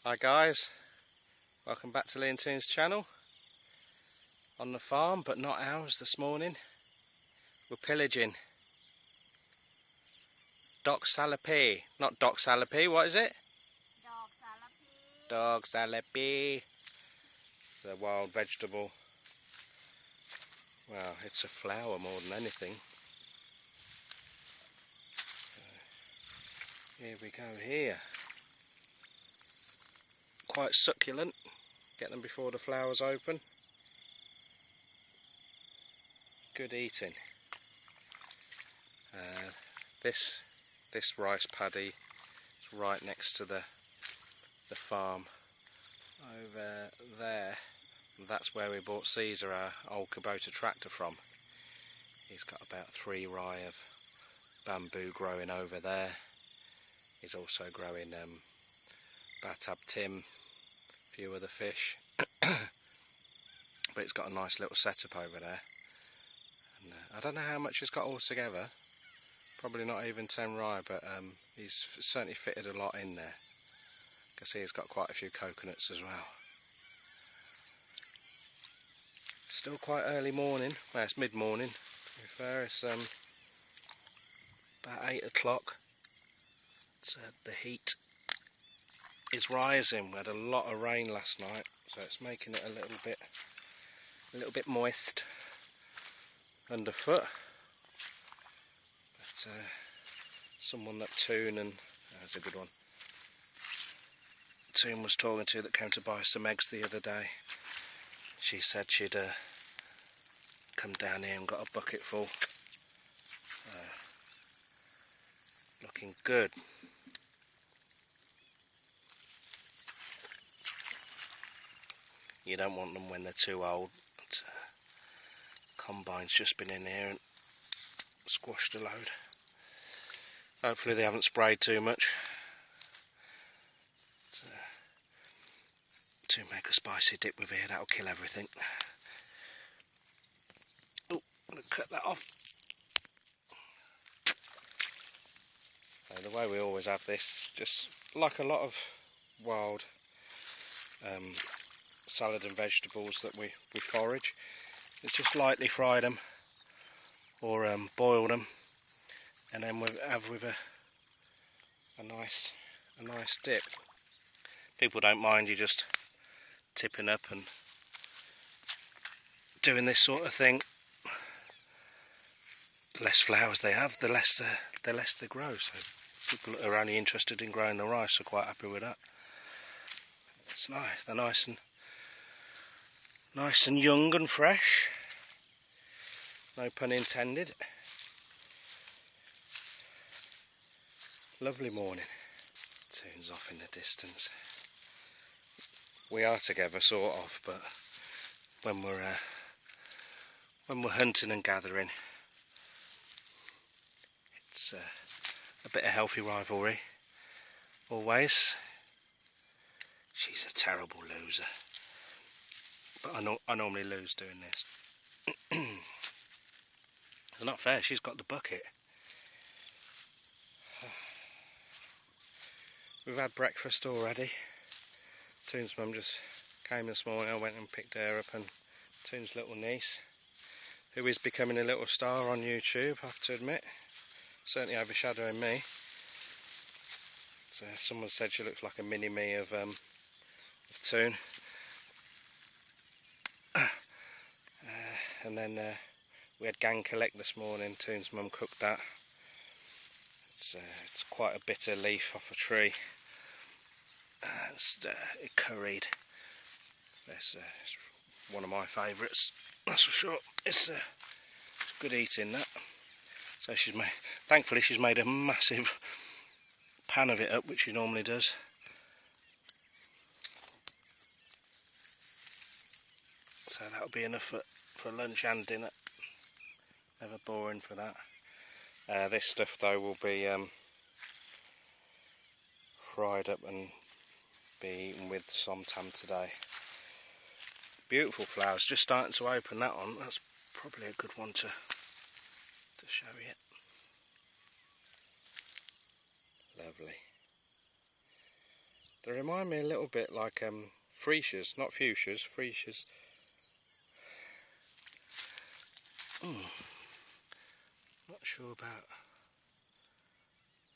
Hi guys, welcome back to Lee and Toon's channel. On the farm, but not ours this morning. We're pillaging Doc Salapi. Not Doc Salapi, what is it? Dog Salapi. It's a wild vegetable. Well, it's a flower more than anything. Here we go here. Quite succulent. Get them before the flowers open. Good eating. This rice paddy is right next to the farm over there. That's where we bought Caesar, our old Kubota tractor, from. He's got about 3 rye of bamboo growing over there. He's also growing batab tim, a few other fish. But it's got a nice little setup over there. And, I don't know how much he's got altogether. Probably not even 10 rye, but he's certainly fitted a lot in there. You can see he's got quite a few coconuts as well. Still quite early morning. Well, it's mid-morning, to be fair. It's about 8 o'clock. The heat is rising. We had a lot of rain last night, so it's making it a little bit moist underfoot. But someone that Toon, and that's a good one, Toon was talking to, that came to buy some eggs the other day, she said she'd come down here and got a bucket full. Looking good. You don't want them when they're too old. But, combine's just been in here and squashed a load. Hopefully they haven't sprayed too much to make a spicy dip with here. That'll kill everything. Oh, I'm going to cut that off. So the way we always have this, just like a lot of wild salad and vegetables that we forage, is just lightly fry them or boil them, and then we'll have with a nice dip. People don't mind you just tipping up and doing this sort of thing. The less flowers they have, the less they grow. So people that are only interested in growing the rice are quite happy with that. It's nice. They're nice and young and fresh. No pun intended. Lovely morning. Toon's off in the distance. We are together, sort of, but when we're hunting and gathering, it's a bit of healthy rivalry. Always. She's a terrible loser, but I normally lose doing this. It's not fair. She's got the bucket. We've had breakfast already. Toon's mum just came this morning. I went and picked her up, and Toon's little niece, who is becoming a little star on YouTube, I have to admit, certainly overshadowing me. So someone said she looks like a mini-me of Toon. And then we had gang collect this morning. Toon's mum cooked that. It's quite a bitter leaf off a tree. It curried. It's one of my favourites, that's for sure. It's good eating, that. So thankfully she's made a massive pan of it up, which she normally does. So that'll be enough for lunch and dinner. Never boring for that. This stuff though will be fried up and be eaten with somtam today. Beautiful flowers, just starting to open. That one, that's probably a good one to show you. Lovely. They remind me a little bit like freesias, not fuchsias, freesias. Not sure about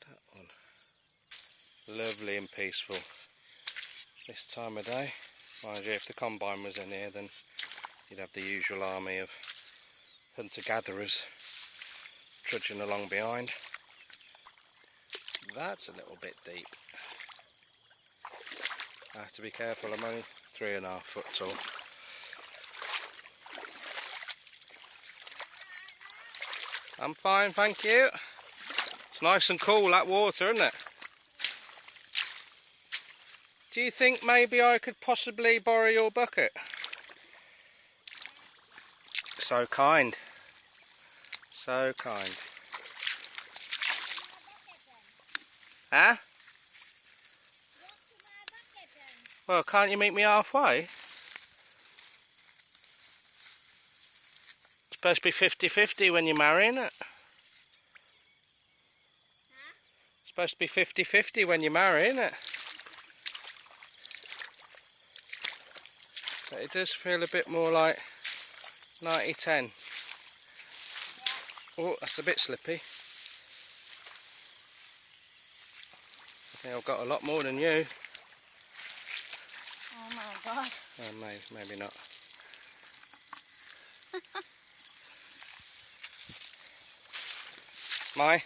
that one. Lovely and peaceful this time of day. Mind you, if the combine was in here, then you'd have the usual army of hunter-gatherers trudging along behind. That's a little bit deep. I have to be careful, I'm only 3.5 foot tall. I'm fine, thank you. It's nice and cool, that water, isn't it? Do you think maybe I could possibly borrow your bucket? So kind. So kind. Huh? Well, can't you meet me halfway? It's supposed to be 50-50 when you're marrying it. Huh? It's supposed to be 50-50 when you're marrying it. But it does feel a bit more like 90-10. Yeah. Oh, that's a bit slippy. I think I've got a lot more than you. Oh my God. Oh, maybe not. My.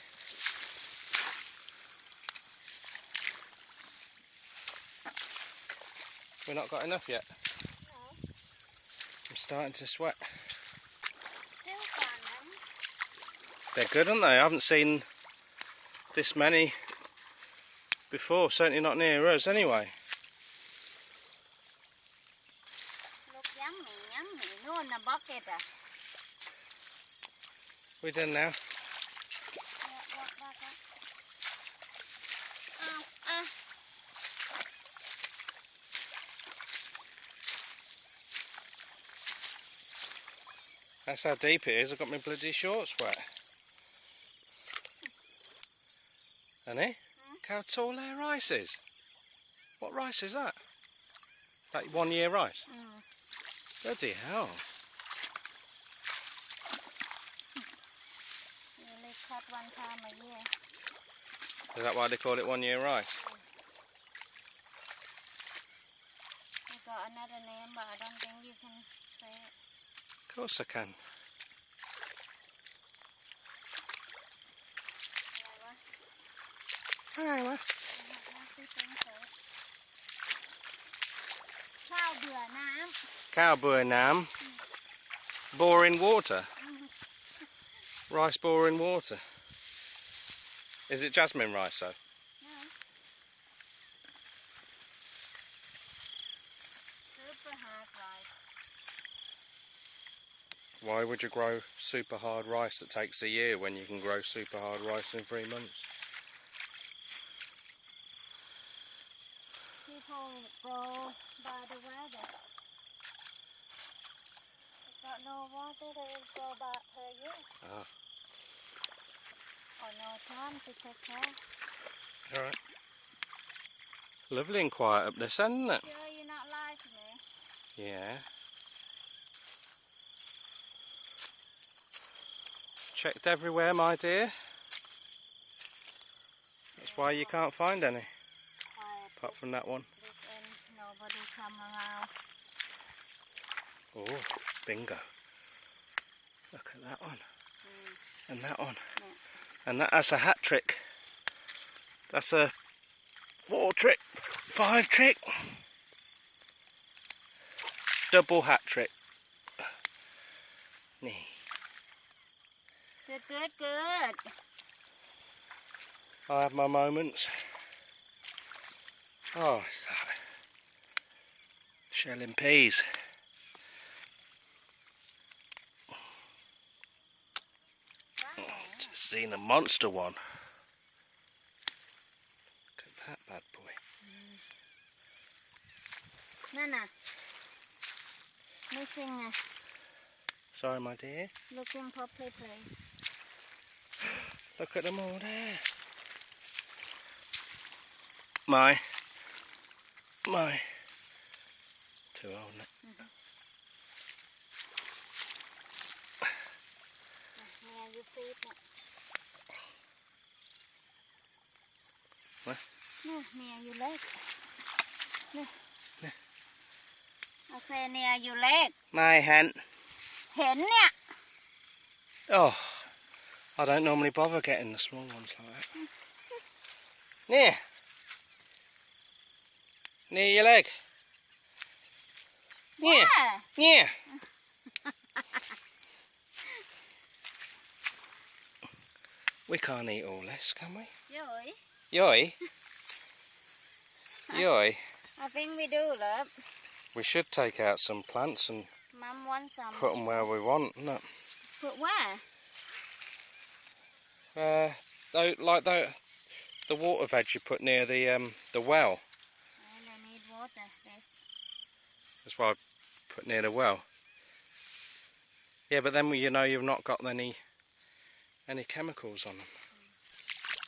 We've not got enough yet. No. I'm starting to sweat. Still find them. They're good, aren't they? I haven't seen this many before, certainly not near us anyway. Look yummy, yummy. No, in the bucket. We're done now. What? That's how deep it is. I've got my bloody shorts wet. Honey, look how tall their rice is. What rice is that? That 1 year rice? Bloody hell. You only cut one time a year. Is that why they call it 1 year rice? I got another name, but I don't think you can say it. Of course I can. Hello. Cow bừa nám. Cow bừa nám. Boring water. Rice boring water. Is it jasmine rice though? No. Super hard rice. Why would you grow super hard rice that takes a year when you can grow super hard rice in 3 months? People grow by the weather. If got no water, they will grow by per year. Ah. Or no time to take care. Alright. Lovely and quiet up this end, isn't it? Sure you're not lying to me? Yeah. Checked everywhere, my dear. That's why you can't find any. Quiet. Apart from that one. This end, nobody come around. Oh, bingo. Look at that one. And that one. Yeah. And that's a hat trick. That's a 4 trick, 5 trick. Double hat trick. Nee. Good. I have my moments. Oh, it's like shelling peas. Just seen a monster one. Look at that bad boy. Nana. Missing Sorry, my dear. looking for place. Look at them all there. My, My. Too old, isn't it? Nè, you feed nè. What? Nè, nè, you leg. Nè. Nè. I say nè, you leg. My hen. Hển nè. Oh, I don't normally bother getting the small ones like that. Near. Near your leg. Near. Yeah. Near. We can't eat all this, can we? Rồi. Yoy. Yoy. I think we do, love. We should take out some plants and Mum wants some. put them where we want, no? Put where? Like the water veg you put near the well. And I need water. That's why I put near the well. Yeah, but then you know you've not got any chemicals on them.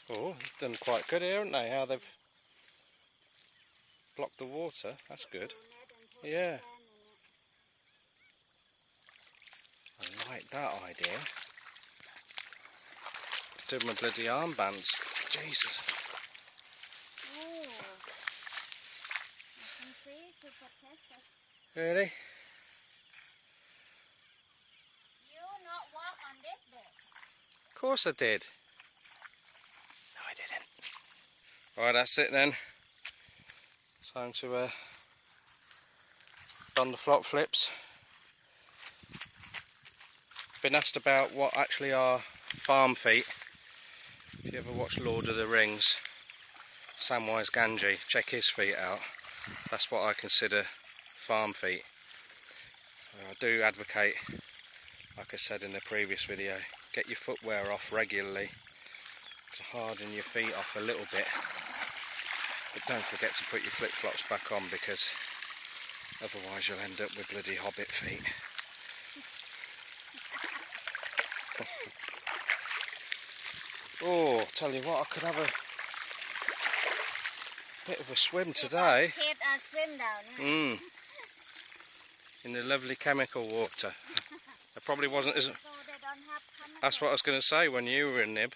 Oh, they've done quite good here, haven't they? How they've blocked the water. That's good. Yeah. I like that idea. Do my bloody armbands. Jesus. Oh. I can see super tasty. Really? You not walk on this bit. Of course I did. No, I didn't. Right, that's it then. Time to don the flop flips. Been asked about what actually are farm feet. If you ever watched Lord of the Rings, Samwise Gamgee, check his feet out. That's what I consider farm feet. So I do advocate, like I said in the previous video, get your footwear off regularly to harden your feet off a little bit. But don't forget to put your flip-flops back on, because otherwise you'll end up with bloody hobbit feet. Oh, tell you what, I could have a bit of a swim today. Get a swim down. Yeah? In the lovely chemical water. It probably wasn't as... So they don't have chemicals. That's what I was going to say when you were in Nib.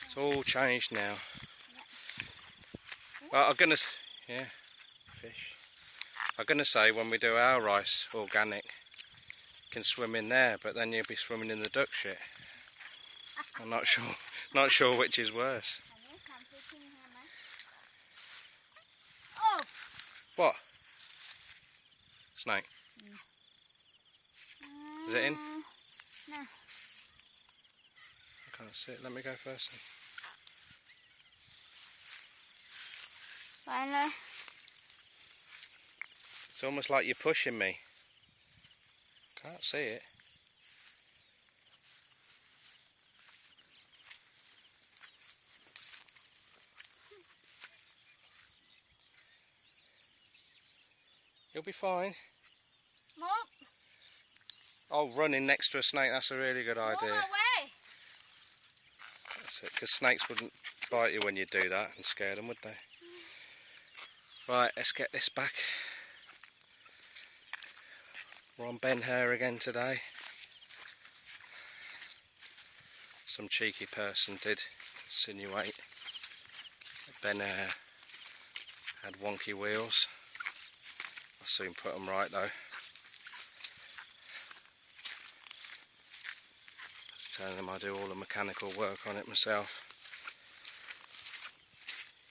It's all changed now. Well, I'm going to... Yeah, fish. I'm going to say when we do our rice organic, you can swim in there, but then you'll be swimming in the duck shit. I'm not sure which is worse. Oh! What? Snake? Is it in? No. I can't see it. Let me go first then. Finally. It's almost like you're pushing me. Can't see it. You'll be fine. Move. Oh, running next to a snake, that's a really good idea. Move away. That's it, because snakes wouldn't bite you when you do that and scare them, would they? Right, let's get this back. We're on Ben Hur again today. Some cheeky person did insinuate that Ben Hur had wonky wheels. I'll soon put them right though. Just telling them I do all the mechanical work on it myself.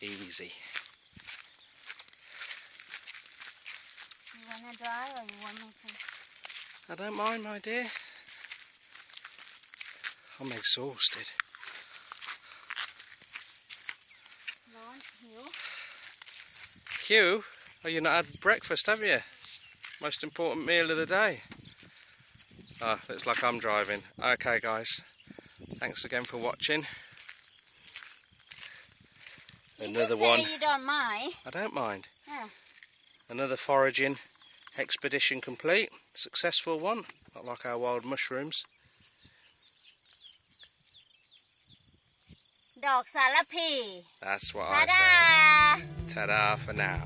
Easy. You want to drive or you want me to? I don't mind, my dear. I'm exhausted. Don't you? Hugh, oh, you've not had breakfast, have you? Most important meal of the day. Ah, looks like I'm driving. Okay, guys. Thanks again for watching. Another one. You don't mind. I don't mind. Yeah. Another foraging expedition complete. Successful one. Not like our wild mushrooms. ดอกสารพี That's what I Ta-da! say. Ta-da for now.